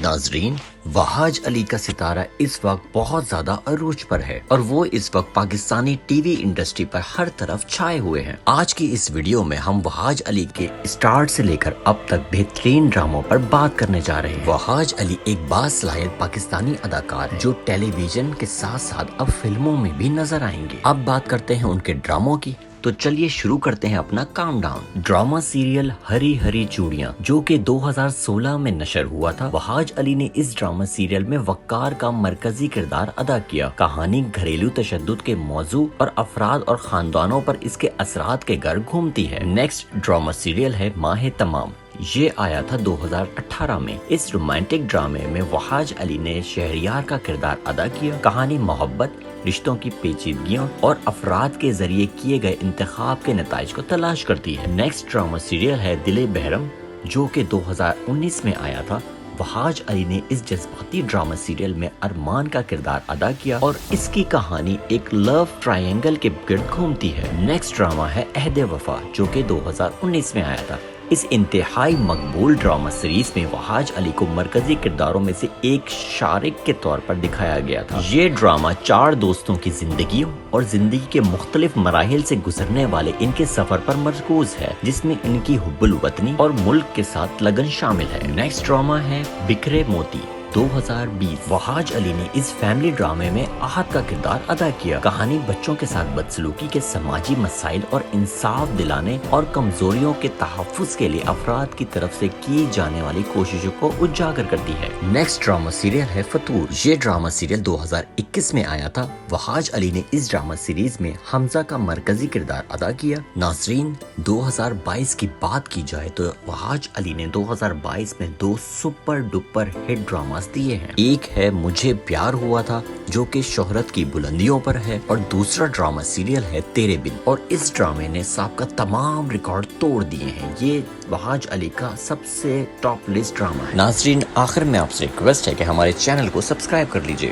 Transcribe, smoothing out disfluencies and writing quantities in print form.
ناظرین، وہاج علی کا ستارہ اس وقت بہت زیادہ عروج پر ہے اور وہ اس وقت پاکستانی ٹی وی انڈسٹری پر ہر طرف چھائے ہوئے ہیں۔ آج کی اس ویڈیو میں ہم وہاج علی کے اسٹارٹ سے لے کر اب تک بہترین ڈراموں پر بات کرنے جا رہے ہیں۔ وہاج علی ایک باصلاحیت پاکستانی اداکار جو ٹیلی ویژن کے ساتھ ساتھ اب فلموں میں بھی نظر آئیں گے۔ اب بات کرتے ہیں ان کے ڈراموں کی، تو چلیے شروع کرتے ہیں اپنا کاؤنٹ ڈاؤن۔ ڈرامہ سیریل ہری ہری چوڑیاں جو کہ 2016 میں نشر ہوا تھا، وہاج علی نے اس ڈرامہ سیریل میں وقار کا مرکزی کردار ادا کیا۔ کہانی گھریلو تشدد کے موضوع اور افراد اور خاندانوں پر اس کے اثرات کے گرد گھومتی ہے۔ نیکسٹ ڈرامہ سیریل ہے ماہ تمام۔ یہ آیا تھا 2018 میں۔ اس رومانٹک ڈرامے میں وہاج علی نے شہریار کا کردار ادا کیا۔ کہانی محبت، رشتوں کی پیچیدگیوں اور افراد کے ذریعے کیے گئے انتخاب کے نتائج کو تلاش کرتی ہے۔ نیکسٹ ڈرامہ سیریل ہے دل بہرم جو کہ 2019 میں آیا تھا۔ وہاج علی نے اس جذباتی ڈرامہ سیریل میں ارمان کا کردار ادا کیا اور اس کی کہانی ایک لو ٹرائنگل کے گرد گھومتی ہے۔ نیکسٹ ڈرامہ ہے عہد وفا جو کہ 2019 میں آیا تھا۔ اس انتہائی مقبول ڈرامہ سیریز میں وہاج علی کو مرکزی کرداروں میں سے ایک شارک کے طور پر دکھایا گیا تھا۔ یہ ڈرامہ 4 دوستوں کی زندگیوں اور زندگی کے مختلف مراحل سے گزرنے والے ان کے سفر پر مرکوز ہے، جس میں ان کی حب الوطنی اور ملک کے ساتھ لگن شامل ہے۔ نیکسٹ ڈرامہ ہے بکھرے موتی 2020۔ وہاج علی نے اس فیملی ڈرامے میں آہت کا کردار ادا کیا۔ کہانی بچوں کے ساتھ بدسلوکی کے سماجی مسائل اور انصاف دلانے اور کمزوریوں کے تحفظ کے لیے افراد کی طرف سے کی جانے والی کوششوں کو اجاگر کرتی ہے۔ نیکسٹ ڈرامہ سیریل ہے فتور۔ یہ ڈرامہ سیریل 2021 میں آیا تھا۔ وہاج علی نے اس ڈرامہ سیریز میں حمزہ کا مرکزی کردار ادا کیا۔ ناظرین، 2022 کی بات کی جائے تو وہاج علی نے 2022 میں 2 سپر ڈپر ہٹ ڈرامہ دیے ہیں۔ ایک ہے مجھے پیار ہوا تھا جو کہ شہرت کی بلندیوں پر ہے اور دوسرا ڈرامہ سیریل ہے تیرے بن، اور اس ڈرامے نے سابقہ تمام ریکارڈ توڑ دیے ہیں۔ یہ وہاج علی کا سب سے ٹاپ لسٹ ڈرامہ ہے۔ ناظرین، آخر میں آپ سے ریکویسٹ ہے کہ ہمارے چینل کو سبسکرائب کر لیجئے۔